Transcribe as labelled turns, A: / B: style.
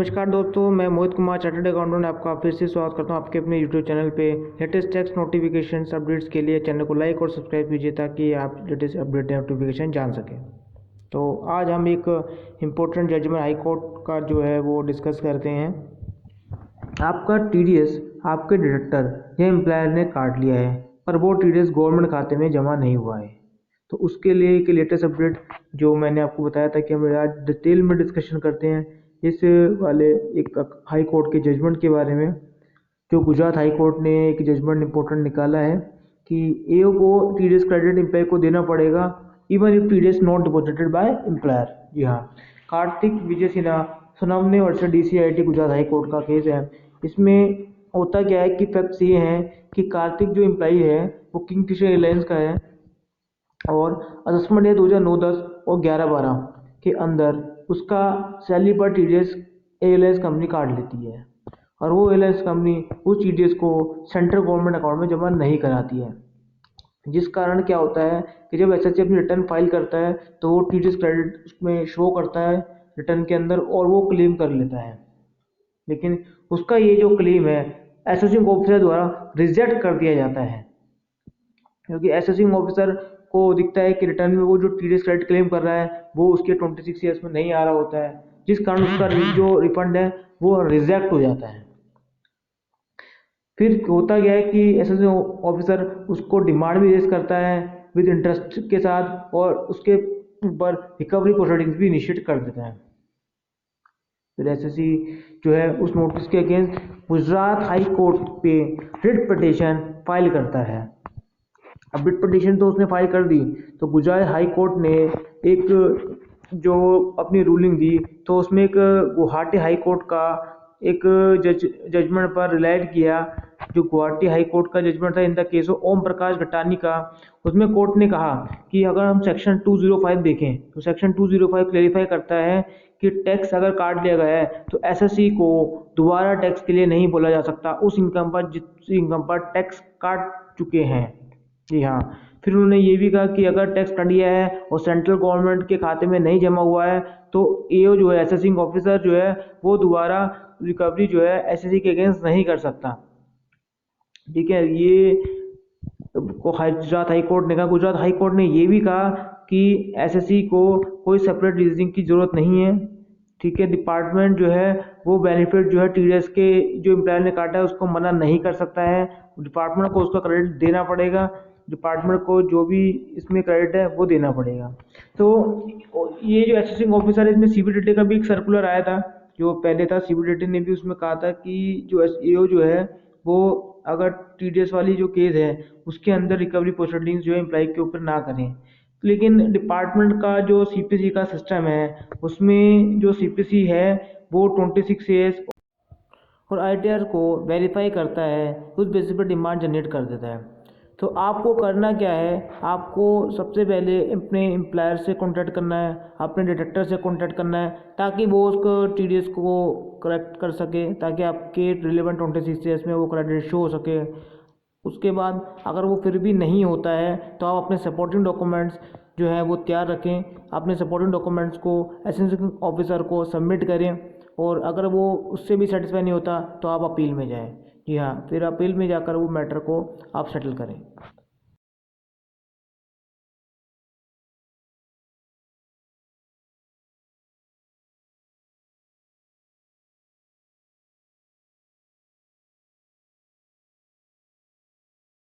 A: नमस्कार दोस्तों, मैं मोहित कुमार चार्टर्ड अकाउंटेंट आपका फिर से स्वागत करता हूं आपके अपने यूट्यूब चैनल पे। लेटेस्ट टैक्स नोटिफिकेशंस अपडेट्स के लिए चैनल को लाइक और सब्सक्राइब कीजिए ताकि आप लेटेस्ट अपडेट नोटिफिकेशन जान सकें। तो आज हम एक इम्पोर्टेंट जजमेंट हाई कोर्ट का जो है वो डिस्कस करते हैं। आपका टीडीएस आपके डिडक्टर या एम्प्लॉयर ने काट लिया है पर वो टीडीएस गवर्नमेंट खाते में जमा नहीं हुआ है। तो उसके लिए एक लेटेस्ट अपडेट जो मैंने आपको बताया था कि हम आज डिटेल में डिस्कशन करते हैं इस वाले एक हाई कोर्ट के जजमेंट के बारे में। जो गुजरात हाई कोर्ट ने एक जजमेंट इंपॉर्टेंट निकाला है कि एओ को टीडीएस क्रेडिट एम्प्लॉय को देना पड़ेगा even if TDS not deposited by employer. जी हाँ, कार्तिक विजय सिन्हा सुनावने versus DCIT Gujarat high court का केस है। इसमें होता क्या है कि फैक्ट्स ये हैं कि कार्तिक जो एम्प्लॉई है वो किंगफिशर एयरलाइंस का है और असेसमेंट है 2009-10 और 11-12 के अंदर उसका सैलरी पर टीडीएस एयरलाइंस कंपनी काट लेती है और वो एयरलाइंस कंपनी उस टीडीएस को सेंट्रल गवर्नमेंट अकाउंट में जमा नहीं कराती है। जिस कारण क्या होता है कि जब एसएससी अपनी रिटर्न फाइल करता है तो वो टीडीएस क्रेडिट उसमें शो करता है रिटर्न के अंदर और वो क्लेम कर लेता है। लेकिन उसका ये जो क्लेम है असेसिंग ऑफिसर द्वारा रिजेक्ट कर दिया जाता है क्योंकि असेसिंग ऑफिसर को दिखता है कि रिटर्न में वो जो टीडीएस क्रेडिट क्लेम कर रहा है वो उसके 26 ईयर्स में नहीं आ रहा होता है, जिस कारण उसका जो रिफंड है वो रिजेक्ट हो जाता है। फिर होता गया है कि असेसिंग ऑफिसर उसको डिमांड भी रेज करता है विद इंटरेस्ट के साथ और उसके ऊपर रिकवरी प्रोसीडिंग्स भी इनिशिएट कर देता है। फिर एसएससी जो है उस नोटिस के अगेंस्ट गुजरात हाई कोर्ट पे रिट पिटीशन फाइल करता है। अब रिट पिटीशन तो उसने फाइल कर दी तो गुजरात हाई कोर्ट ने एक जो अपनी रूलिंग दी तो उसमें एक गुवाहाटी हाई कोर्ट का एक जजमेंट पर रिलाइट किया। जो गुवाहाटी हाई कोर्ट का जजमेंट था in the case of Om Prakash गटानी का, उसमें कोर्ट ने कहा कि अगर हम सेक्शन 205 देखें तो सेक्शन 205 क्लेरिफाई करता है कि टैक्स अगर काट लिया गया है तो एसएससी को दोबारा टैक्स के लिए नहीं बोला जा सकता उस इनकम पर जिस इनकम पर टैक्स काट चुके हैं। जी हाँ, फिर उन्होंने ये भी कहा कि अगर टैक्स कट गया है और सेंट्रल गवर्नमेंट के खाते में नहीं जमा हुआ है तो एओ जो है असेसिंग ऑफिसर जो है वो दोबारा रिकवरी जो है एसएससी के अगेंस्ट नहीं कर सकता। ठीक है, ये गुजरात हाई कोर्ट ने कहा। गुजरात हाई कोर्ट ने ये भी कहा कि एसएससी को कोई सेपरेट रीजनिंग की जरूरत नहीं है। ठीक है, डिपार्टमेंट जो है वो बेनिफिट जो है टीडीएस के जो एम्प्लॉयर ने काटा है उसको मना नहीं कर सकता है, डिपार्टमेंट को उसका क्रेडिट देना पड़ेगा, डिपार्टमेंट को जो भी इसमें क्रेडिट है वो देना पड़ेगा। तो ये जो असेसिंग ऑफिसर है इसमें सीबीडीटी का भी एक सर्कुलर आया था जो पहले था। सीबीडीटी ने भी उसमें कहा था कि जो एओ जो है वो अगर टीडीएस वाली जो केस है उसके अंदर रिकवरी प्रोसीडिंग्स जो है एम्प्लॉय के ऊपर ना करें। लेकिन डिपार्टमेंट का जो सीपीसी का सिस्टम है उसमें जो सीपीसी है वो 26 ईयर्स और आईटीआर को वेरीफाई करता है, उस बेसिस पर डिमांड जनरेट कर देता है। तो आपको करना क्या है, आपको सबसे पहले अपने एम्प्लॉयर से कांटेक्ट करना है, अपने डिटेक्टर से कांटेक्ट करना है ताकि वो उसको टीडीएस को करेक्ट कर सके ताकि आपके रिलेवेंट 26 ईयर्स में वो क्रेडिट शो हो सके। उसके बाद अगर वो फिर भी नहीं होता है तो आप अपने सपोर्टिंग डॉक्यूमेंट्स जो है वो तैयार रखें, अपने सपोर्टिंग डॉक्यूमेंट्स को असेसिंग ऑफिसर को सबमिट करें और अगर वो उससे भी सेटिस्फाई नहीं होता तो आप अपील में जाएं। जी हाँ, फिर अपील में जाकर वो मैटर को आप सेटल करें।